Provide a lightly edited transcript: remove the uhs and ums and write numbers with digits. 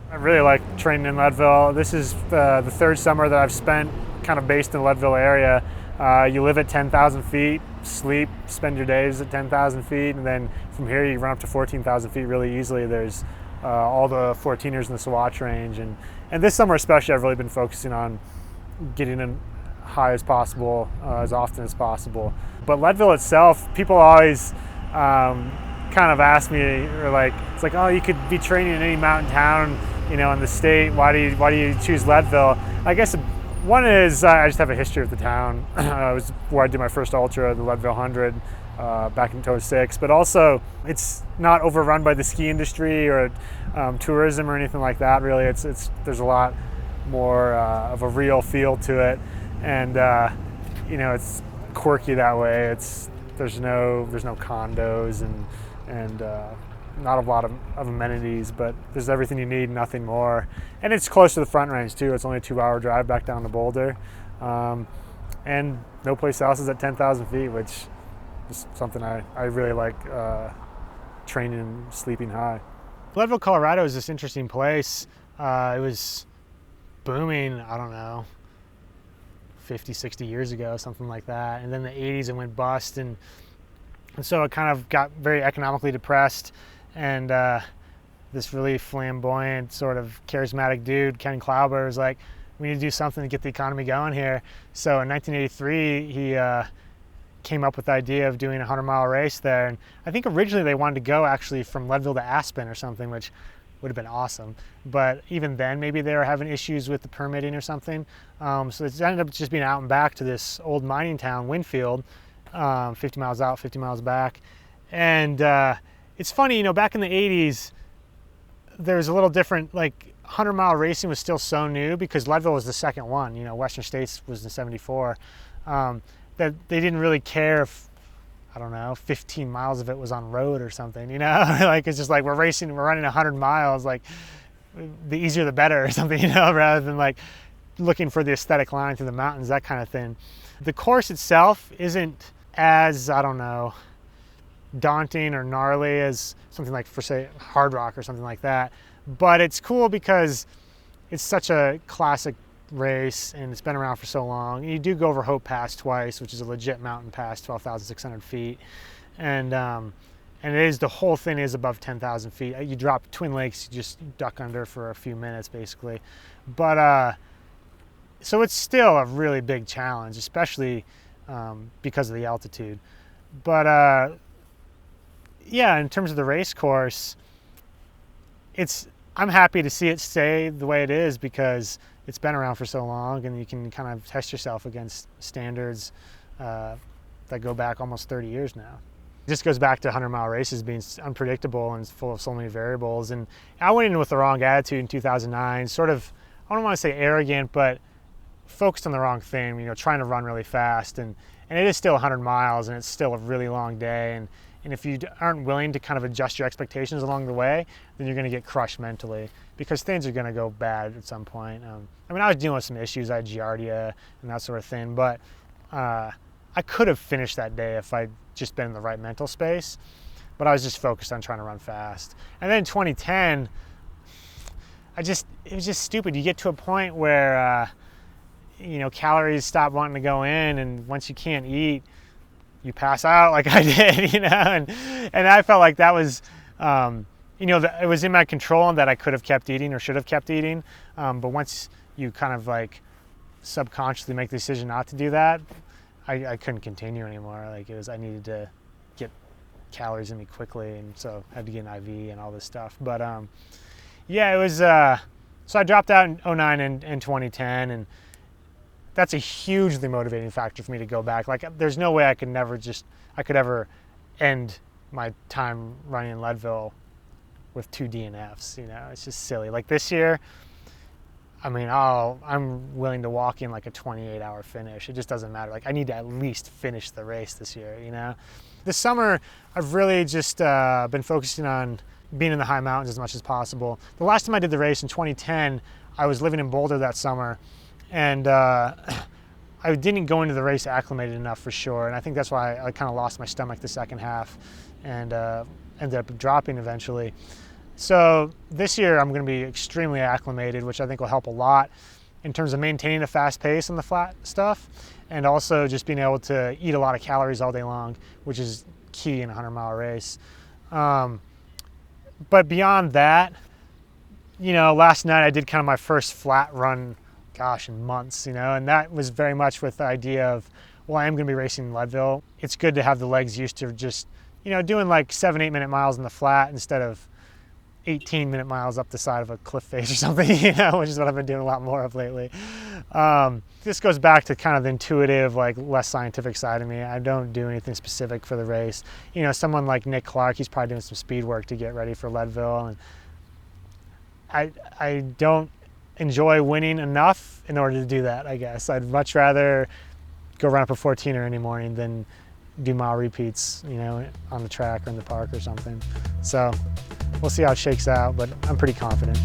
I really like training in Leadville. This is the third summer that I've spent kind of based in the Leadville area. You live at 10,000 feet, sleep, spend your days at 10,000 feet, and then from here you run up to 14,000 feet really easily. There's all the 14ers in the Swatch range, and this summer especially I've really been focusing on getting in high as possible, as often as possible. But Leadville itself, people always kind of ask me, or like, it's like, oh, you could be training in any mountain town, in the state. Why do you choose Leadville? I guess one is I just have a history of the town. It was where I did my first ultra, the Leadville 100, back in 2006. But also, it's not overrun by the ski industry or tourism or anything like that. Really, there's a lot more of a real feel to it, and it's quirky that way. There's no condos and not a lot of amenities, but there's everything you need, nothing more. And it's close to the Front Range too. It's only a 2-hour drive back down to Boulder, and no place else is at 10,000 feet, which is something I really like, training and sleeping high. Leadville, Colorado is this interesting place. It was booming, I don't know, 50, 60 years ago, something like that. And then the 80s it went bust, and so it kind of got very economically depressed. And this really flamboyant, sort of charismatic dude, Ken Klauber, was like, we need to do something to get the economy going here. So in 1983, he came up with the idea of doing a 100-mile race there. And I think originally they wanted to go actually from Leadville to Aspen or something, which would have been awesome. But even then, maybe they were having issues with the permitting or something. So it ended up just being out and back to this old mining town, Winfield, 50 miles out, 50 miles back. And it's funny, back in the 80s, there was a little different, like 100-mile racing was still so new because Leadville was the second one. Western States was in 74. That they didn't really care if, I don't know, 15 miles of it was on road or something, like it's just like we're running 100 miles, like the easier the better or something, rather than like looking for the aesthetic line through the mountains, that kind of thing. The course itself isn't as, I don't know, daunting or gnarly as something like, for say, Hard Rock or something like that. But it's cool because it's such a classic race and it's been around for so long. You do go over Hope Pass twice, which is a legit mountain pass, 12,600 feet. And the whole thing is above 10,000 feet. You drop Twin Lakes, you just duck under for a few minutes basically. But so it's still a really big challenge, especially because of the altitude. But yeah, in terms of the race course, I'm happy to see it stay the way it is because it's been around for so long, and you can kind of test yourself against standards that go back almost 30 years now. It just goes back to 100-mile races being unpredictable and full of so many variables. And I went in with the wrong attitude in 2009, sort of, I don't want to say arrogant, but focused on the wrong thing, trying to run really fast. And it is still 100 miles, and it's still a really long day. And if you aren't willing to kind of adjust your expectations along the way, then you're going to get crushed mentally because things are going to go bad at some point. I was dealing with some issues. I had giardia and that sort of thing, but I could have finished that day if I'd just been in the right mental space, but I was just focused on trying to run fast. And then in 2010, it was just stupid. You get to a point where, calories stop wanting to go in, and once you can't eat, you pass out like I did, and I felt like that was, it was in my control and that I could have kept eating or should have kept eating. But once you kind of like subconsciously make the decision not to do that, I couldn't continue anymore. Like I needed to get calories in me quickly, and so I had to get an IV and all this stuff. But yeah, it was, so I dropped out in 2009 and 2010, and that's a hugely motivating factor for me to go back. Like, there's no way I could ever end my time running in Leadville with 2 DNFs. It's just silly. Like this year, I'm willing to walk in like a 28-hour finish. It just doesn't matter. Like, I need to at least finish the race this year. This summer, I've really just been focusing on being in the high mountains as much as possible. The last time I did the race in 2010, I was living in Boulder that summer. And I didn't go into the race acclimated enough for sure, and I think that's why I kind of lost my stomach the second half and ended up dropping eventually. So this year I'm going to be extremely acclimated, which I think will help a lot in terms of maintaining a fast pace on the flat stuff, and also just being able to eat a lot of calories all day long, which is key in a 100-mile race. But beyond that, you know, last night I did kind of my first flat run, gosh, in months, you know, and that was very much with the idea of, well, I am going to be racing in Leadville. It's good to have the legs used to just, you know, doing like 7-8 minute miles in the flat instead of 18-minute miles up the side of a cliff face or something, you know, which is what I've been doing a lot more of lately. This goes back to kind of the intuitive, like less scientific side of me. I don't do anything specific for the race. You know, someone like Nick Clark, he's probably doing some speed work to get ready for Leadville, and I don't enjoy winning enough in order to do that, I guess. I'd much rather go run up a 14er any morning than do mile repeats, you know, on the track or in the park or something. So we'll see how it shakes out, but I'm pretty confident.